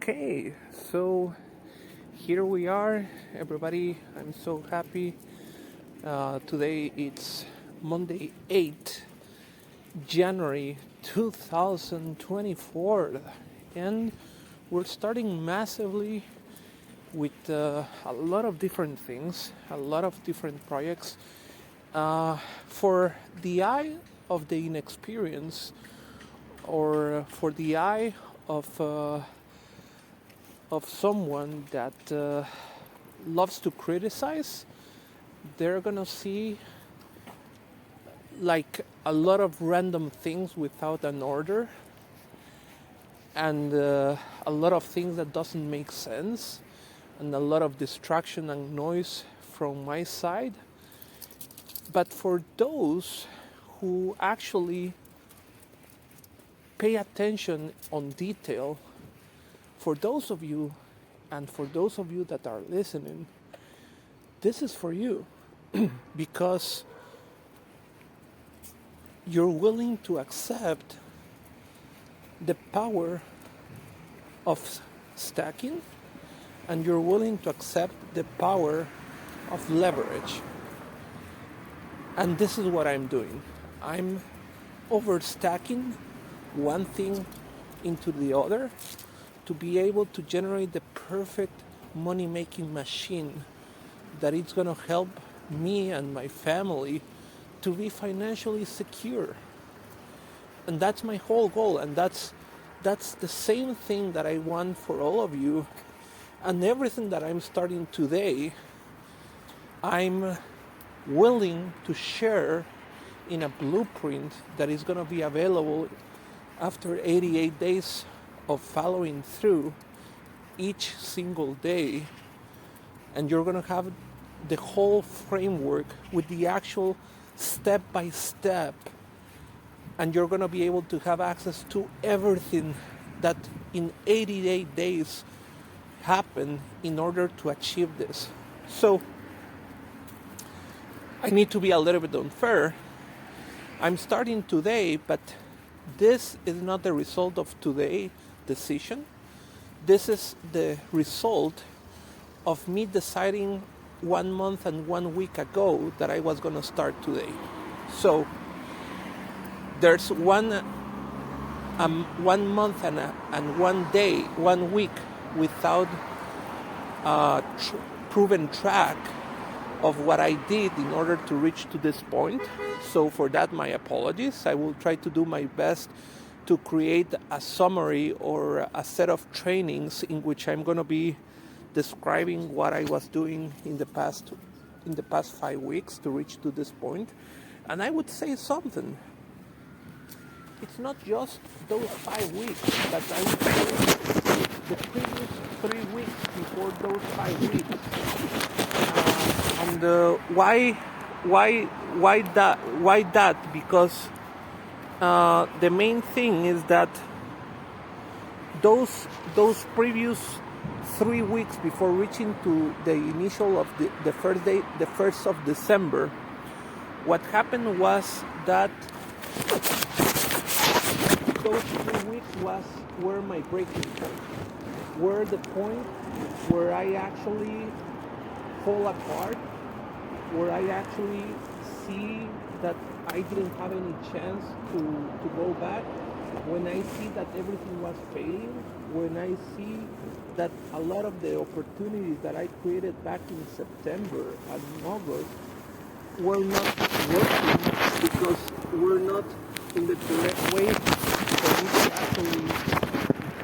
Okay, so here we are, everybody. I'm so happy. Today it's Monday, 8th January 2024, and we're starting massively with a lot of different things, a lot of different projects. For the eye of the inexperienced, or for the eye of someone that loves to criticize, they're gonna see like a lot of random things without an order, and a lot of things that doesn't make sense, and a lot of distraction and noise from my side. But for those who actually pay attention on detail, for those of you and for those of you that are listening, this is for you because you're willing to accept the power of stacking, and you're willing to accept the power of leverage. And this is what I'm doing. I'm overstacking one thing into the other to be able to generate the perfect money-making machine that is going to help me and my family to be financially secure. And that's my whole goal, and that's the same thing that I want for all of you. And everything that I'm starting today, I'm willing to share in a blueprint that is going to be available after 88 days of following through each single day. And you're going to have the whole framework with the actual step by step, and you're going to be able to have access to everything that in 88 days happened in order to achieve this. So I need to be a little bit unfair. I'm starting today, but this is not the result of today's decision. This is the result of me deciding 1 month and 1 week ago that I was going to start today. So there's one month and 1 day, 1 week without a proven track of what I did in order to reach to this point. So for that, my apologies. I will try to do my best to create a summary or a set of trainings in which I'm going to be describing what I was doing in the past 5 weeks to reach to this point. And I would say something. It's not just those 5 weeks, but I would say the previous 3 weeks before those 5 weeks. And why that? Because the main thing is that those previous 3 weeks before reaching to the initial of the first day, the 1st of December, what happened was that those 3 weeks were my breaking point, were the point where I actually fall apart, where I actually see that I didn't have any chance to go back, when I see that everything was failing, when I see that a lot of the opportunities that I created back in September and August were not working because we're not in the correct way for me to actually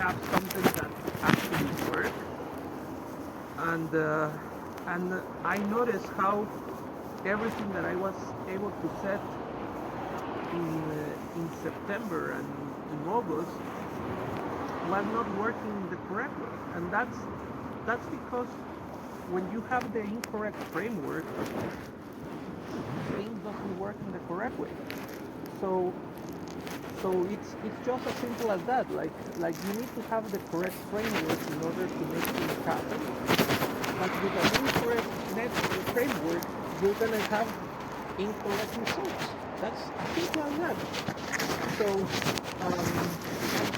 have something that actually works. And I noticed how everything that I was able to set in September and in August was not working the correct way. And that's because when you have the incorrect framework, things doesn't work in the correct way. So it's just as simple as that. Like you need to have the correct framework in order to make things happen. But with an incorrect framework, you're gonna have incorrect results. That's simple as that. So,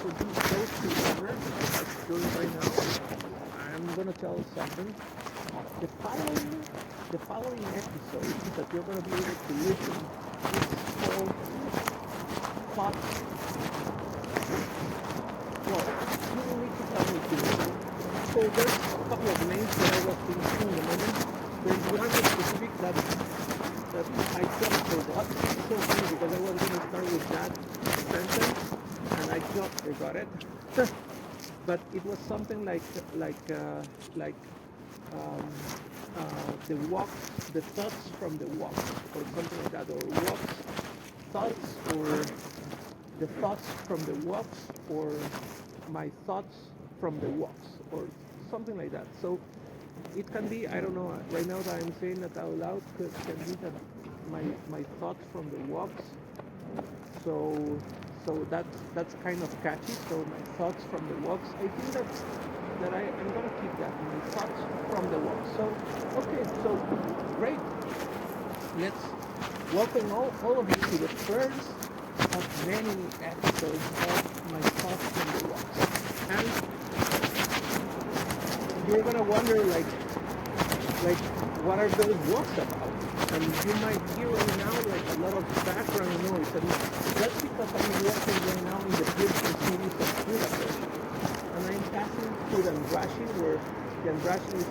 for those two members that are doing right now, I'm gonna tell something. The following, the following episode that you're gonna be able to listen is called Thoughts. Well, you will need to tell me too. So there's a couple of names that I was thinking in the moment. There's one specific that I just forgot. It's so funny because I was going to start with that sentence and I just forgot it. But it was something like um, the walk, the thoughts from the walk, or something like that, or walks, thoughts, or the thoughts from the walks, or my thoughts from the walks, or something like that. So it can be, I don't know, right now that I'm saying that out loud, can be that my thoughts from the walks. So that's kind of catchy. So my thoughts from the walks. I think I'm gonna keep that. My thoughts from the walks. So okay, so great. Let's welcome all of you to the first of many episodes of my thoughts from the walks. And you're gonna wonder like what are those walks about? And you might hear right now like a lot of background noise, and that's because I'm walking right now in the beautiful city of Budapest, and I'm passing through the Andrássy, where the Andrássy is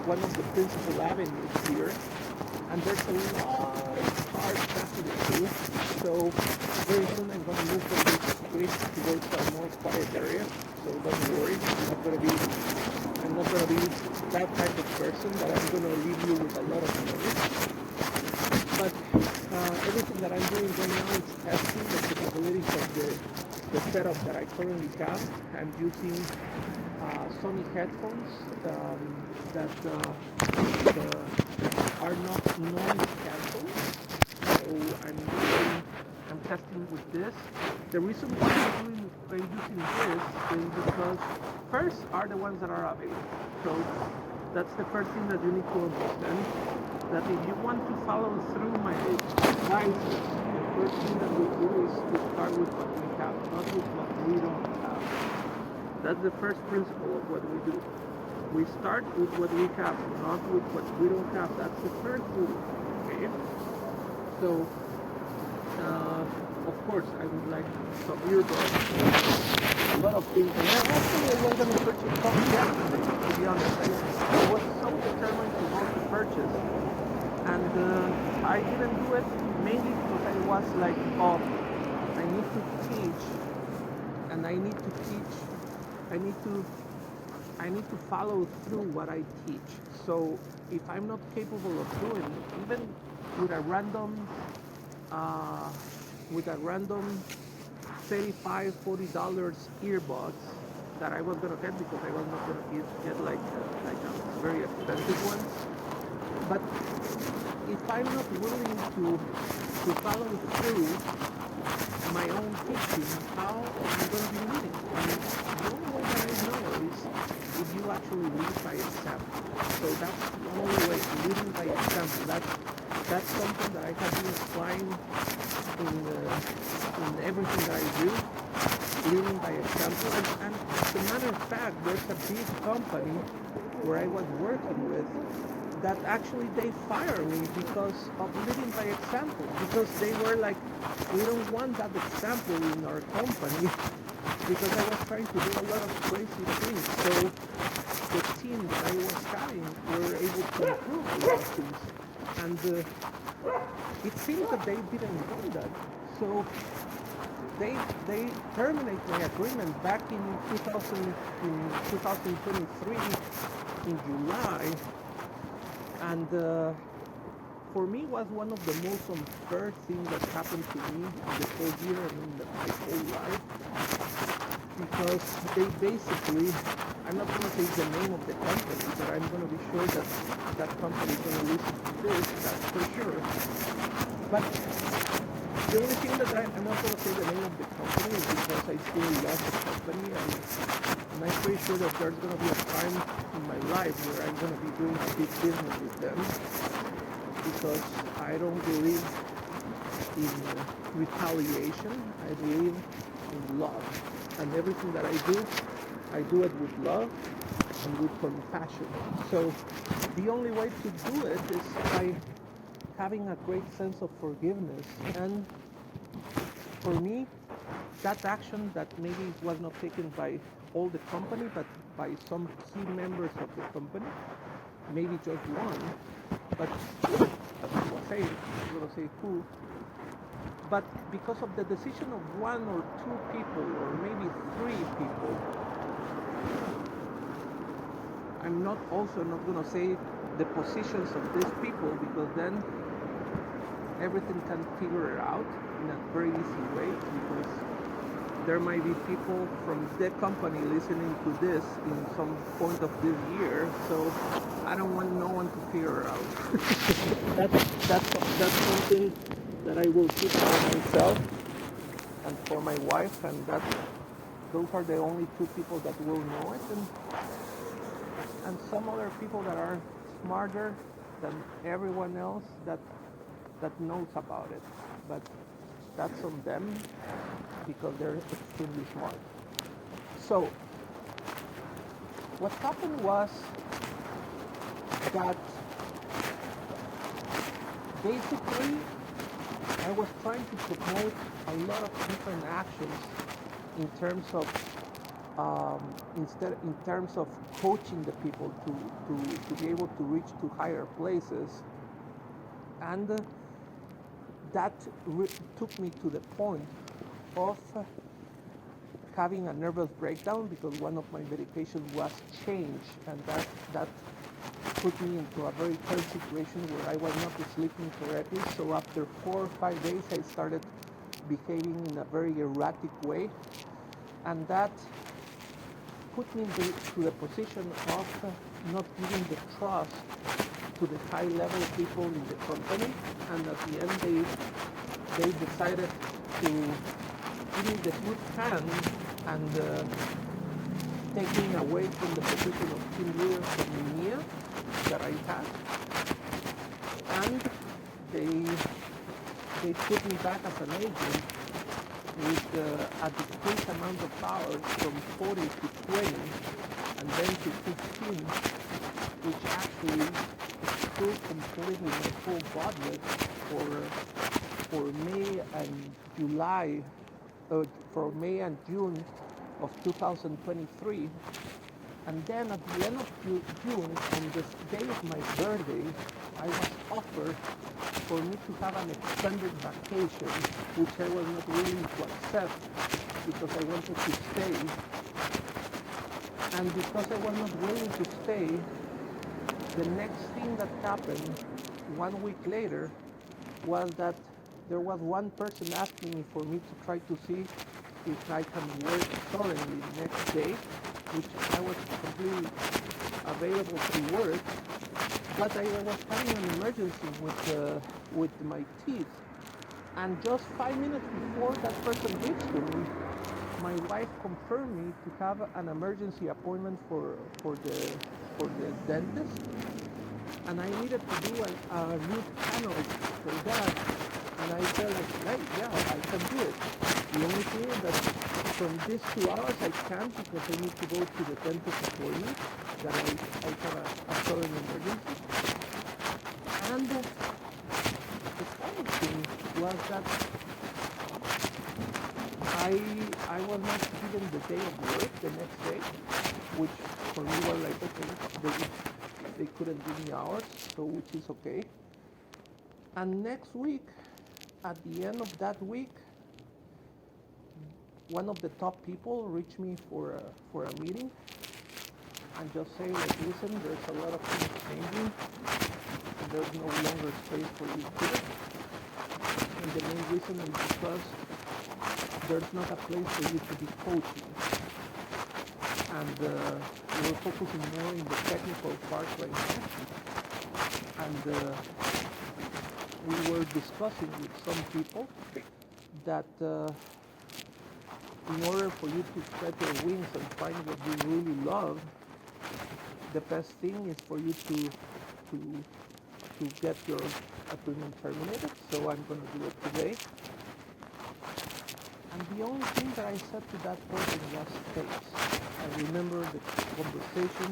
one of the principal avenues here, and there's a lot of cars passing through. So very soon I'm going to move from this street to go to a more quiet area. So don't worry, I'm not gonna be that type of person that I'm gonna leave you with a lot of noise. But everything that I'm doing right now is testing the capabilities of the setup that I currently have. I'm using Sony headphones that are not noise canceled. So I'm testing with this. The reason why I'm using this is because first are the ones that are available. So that's the first thing that you need to understand. That if you want to follow through my advice, the first thing that we do is to start with what we have, not with what we don't have. That's the first principle of what we do. We start with what we have, not with what we don't have. That's the first rule. Okay? So of course, I would like some earbuds, a lot of things. And actually, I was going to purchase some yesterday, to be honest. I was so determined to go to purchase. And I didn't do it mainly because I was like, oh, I need to teach. And I need to teach. I need to follow through what I teach. So if I'm not capable of doing it, even with a random $35, $40 earbuds that I was gonna get because I was not gonna get like a very expensive one. But if I'm not willing to follow through my own teaching, how am I going to be leading? I mean, the only way that I know is if you actually lead by example. So that's the only way, leading by example. That's something that I have been applying in everything that I do, leading by example. And as a matter of fact, there's a big company where I was working with that actually they fired me because of leading by example. Because they were like, we don't want that example in our company because I was trying to do a lot of crazy things. So the team that I was having were able to improve a lot of things. And it seems that they didn't do that. So they terminated my agreement back in 2023 in July. And for me, was one of the most unfair things that happened to me in the whole year and in my whole life. Because they basically, I'm not going to say the name of the company, but I'm going to be sure that that company is going to listen to this, that's for sure. But the only thing that I'm not going to say the name of the company is because I still love the company, and I'm pretty sure that there's going to be a time in my life where I'm going to be doing a big business with them, because I don't believe in retaliation. I believe in love. And everything that I do it with love and with compassion. So the only way to do it is by having a great sense of forgiveness. And for me, that action that maybe was not taken by all the company, but by some key members of the company, maybe just one, but I'm gonna say who, but because of the decision of one or two people, or maybe three people, I'm not also not gonna say the positions of these people, because then everything can figure it out in a very easy way, because there might be people from the company listening to this in some point of this year, so I don't want no one to figure it out. that's something that I will keep for myself and for my wife, and those are the only two people that will know it, and some other people that are smarter than everyone else that knows about it, but that's on them because they're extremely smart. So what happened was that basically I was trying to promote a lot of different actions in terms of in terms of coaching the people to be able to reach to higher places, and that took me to the point of having a nervous breakdown, because one of my medications was changed, and that put me into a very tense situation where I was not sleeping correctly. So after 4 or 5 days, I started behaving in a very erratic way, and that put me to the position of not giving the trust to the high level people in the company, and at the end they decided to give me the good hand and take me away from the position of team leader from EMEA that I had, and they put me back as an agent with a decreased amount of hours from 40 to 20 and then to 15, which actually screwed completely my whole budget for May and July, for May and June of 2023. And then at the end of June, on the day of my birthday, I was offered for me to have an extended vacation, which I was not willing to accept because I wanted to stay. And because I was not willing to stay, the next thing that happened 1 week later was that there was one person asking me for me to try to see if I can work currently next day, which I was completely available to work, but I was having an emergency with my teeth. And just 5 minutes before that person reached to me, my wife confirmed me to have an emergency appointment for the dentist, and I needed to do a root canal for that. And I felt like, hey, yeah, I can do it. The only thing is that from these 2 hours I can't, because I need to go to the dentist appointment that I have a sudden emergency. And the funny thing was that I was not given the day of work the next day, which for me was like, okay, they couldn't give me hours, so which is okay. And next week, at the end of that week, one of the top people reached me for a meeting and just say, like, listen, there's a lot of things changing, and there's no longer space for you here. And the main reason is because there's not a place for you to be coaching. And we're focusing more in the technical part right now. And we were discussing with some people that in order for you to spread your wings and find what you really love, the best thing is for you to to get your agreement terminated, so I'm going to do it today. And the only thing that I said to that person was thanks. I remember the conversation.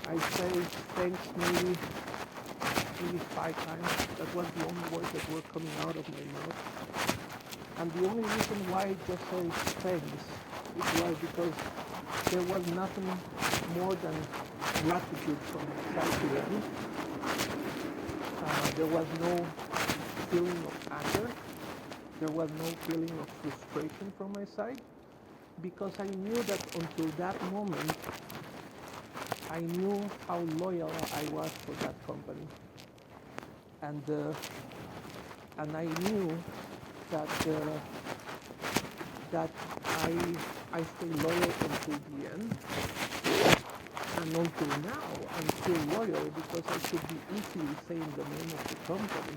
I said thanks maybe 5 times. That was the only words that were coming out of my mouth. And the only reason why I just said thanks, it was because there was nothing more than gratitude from my side to them. There was no feeling of anger. There was no feeling of frustration from my side, because I knew that until that moment, I knew how loyal I was for that company. And I knew that I stay loyal until the end. And until now, I'm still loyal because I could be easily saying the name of the company.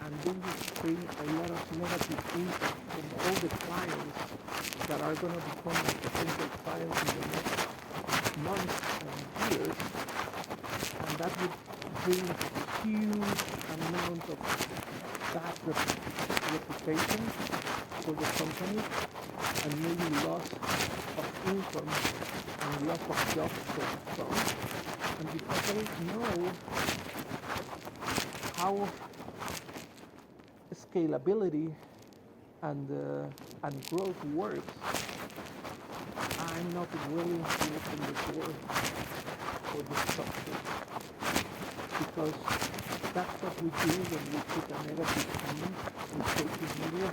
And this will bring a lot of negative impact from all the clients that are going to become my potential clients in the next months and years. And that would bring huge amount of bad reputation for the company, and maybe loss of income and loss of jobs for some. And because I know how scalability and growth works, I'm not willing to open the door for the structure, because that's what we do when we put a negative comment in social media.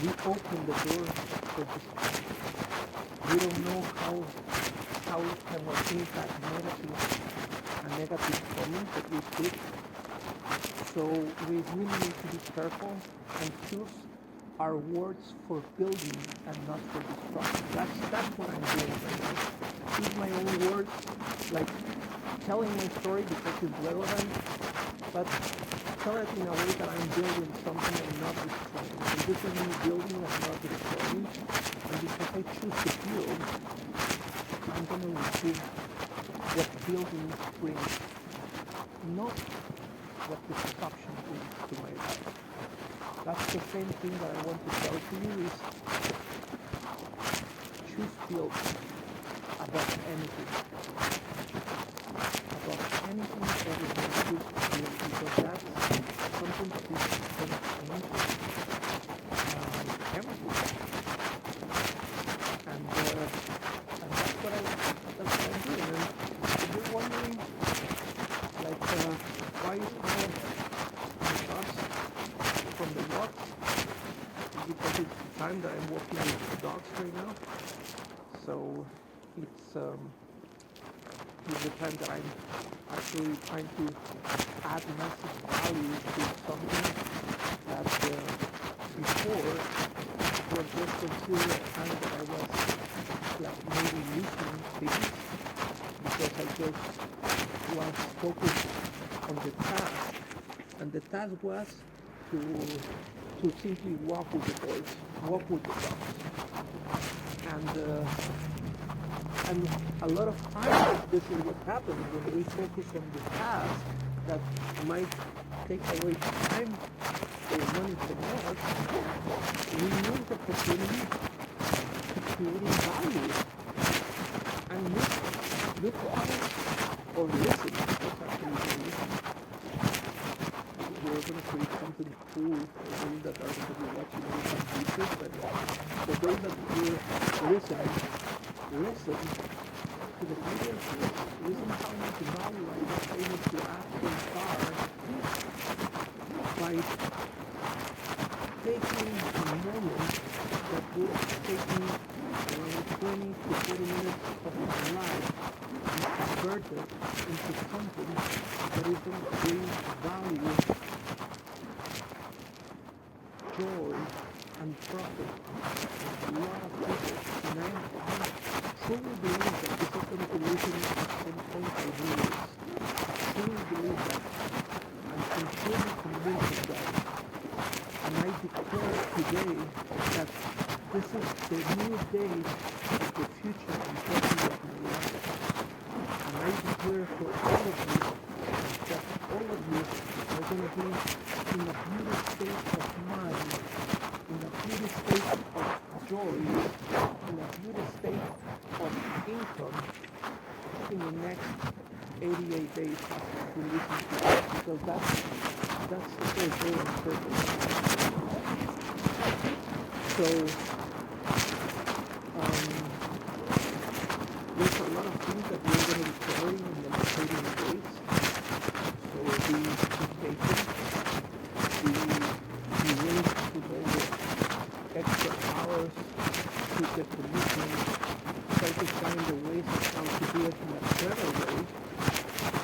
We open the door for destruction. We don't know how it can impact a negative comment that we put. So we really need to be careful and choose our words for building and not for destruction. That's what I'm doing right now. Choose my own words, like telling my story because it's relevant, but tell it in a way that I'm building something and not destroying. And this is me building and not destroying. And because I choose to build, I'm going to receive what building brings, not what destruction brings to my life. That's the same thing that I want to tell to you is choose build above anything. Above anything, everything, choose build, because that's something that is going to change everything. And that's what I'm doing. And if you're wondering, like, why is Paul trust from the walks? Because it's the time that I'm walking with the dogs right now. So it's the time that I'm actually trying to add massive value to something that before was just considered a time that I was like maybe losing things, because I just was focused on the task, and the task was to simply walk with the boys, walk with the dogs. And a lot of times this is what happens when we focus on the task that might take away time or money from us. We lose the opportunity to create value and look out or listen. That's actually listen. We're going to create something cool for those that are going to be watching this on YouTube, but for those that will listen to the video, listen how much value I was able to add so far by taking a moment that would take me 20 to 40 minutes of my life and convert it into something that is going to bring value, joy, and profit to a lot of people. And I truly believe that this is going to listen at some point I do this. I truly believe that. I'm sincerely convinced of that. And I declare today that this is the new day of the future and present of my life. And I declare for all of you that going to be in a beautiful state of mind, in a beautiful state of joy, in a beautiful state of income in the next 88 days after you listen to this, because that's very important. So there's a lot of things that we're going to be covering in the next 88 days. So be patient, be willing to go with extra hours to the commitment, try to find the ways of how to do it in a better way.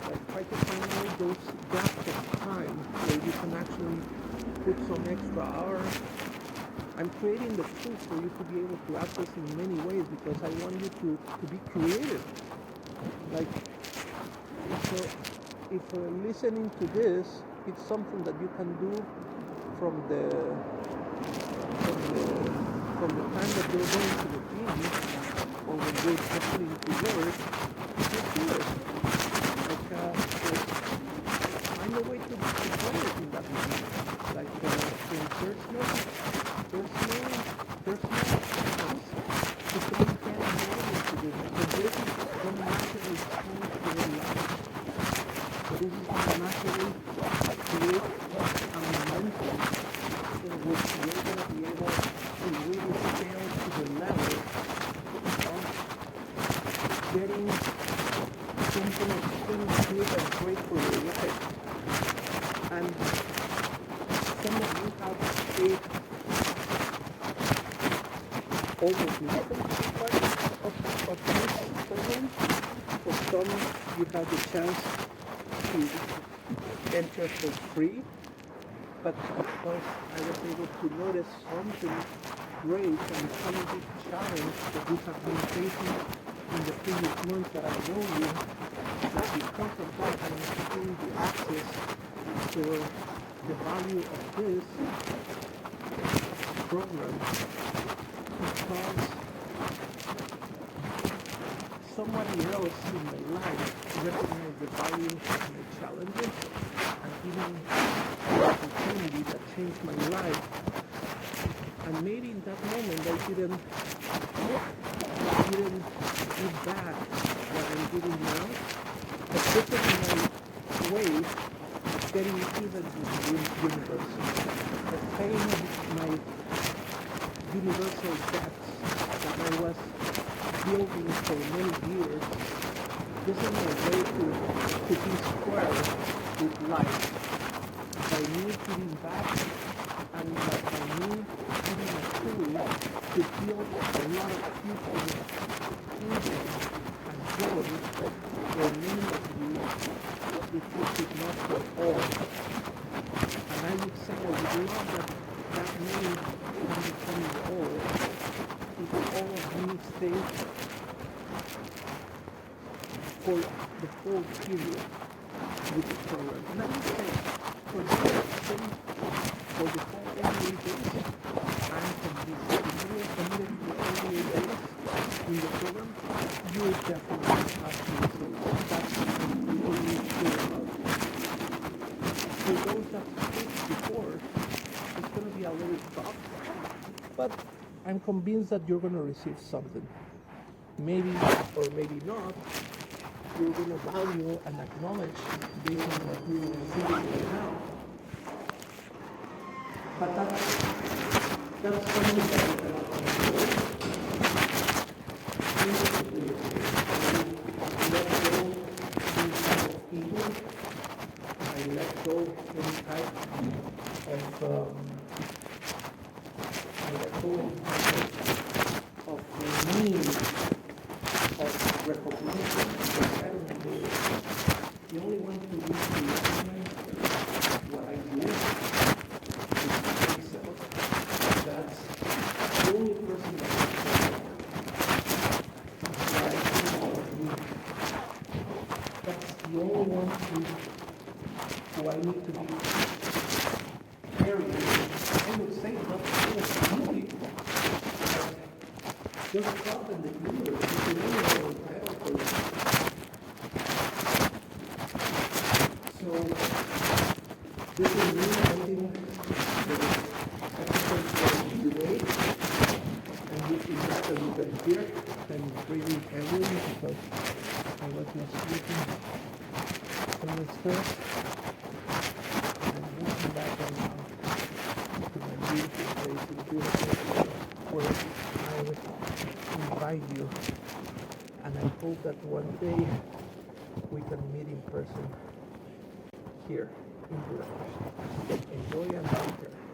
Like try to find all those gaps of time where you can actually put some extra hours. I'm creating the tools for you to be able to access in many ways because I want you to be creative. Like, if listening to this, it's something that you can do from the time that you're going to the gym or when you're putting to work, just do it. Like, find a way to do it in that moment. Like, there's no chance to go and get involved into this. Because this is going to naturally change your life. So this is going to naturally create a momentum in which you're going to be able to really scale to the level of getting something extremely good and great for your life. And some of you have a almost nothing part of this program. For some, you have the chance to enter for free. But of course, I was able to notice something great and some of this challenge that you have been facing in the previous months that I know you, that because of that, I'm giving you access to the value of this program. Because somebody else in my life recognized the value of my challenges and even the opportunity that changed my life. And maybe in that moment I didn't give back what I'm giving now, but this is my way of getting even with the universe, of paying my universal debts that I was building for many years. This is my way to be square with life. By me giving back and by me giving a tool to build a lot of future income and joy for many of you if you could not for all. And I would say I would love that many can become all if all of you stay for the whole period with the program. And I would say for the whole 88 days, I'm convinced that if you are committed to 88 days in the program, you will definitely have to listen. That's something you really sure about. For those that spoke before, it's going to be a little tough, but I'm convinced that you're going to receive something. Maybe or maybe not, you're going to value and acknowledge based on what you're receiving right now. But that's something that you cannot control. Let go any type of ego. I let go any type of the need of recognition. I don't do it. The only one who needs to recognize what I do is myself. That's the only person that can what I do about me. That's the only one who I need to be very, I would say, not only people. Just God and the universe is the only one entitled for it. So This is really ending the episode for today. And this is back as you can hear. And it's really heavy because I was not sleeping from the stairs. And I'm looking back right now to my beautiful place in Beautiful where I invite you. And I hope that one day we can meet in person here in Budapest. Enjoy and take care.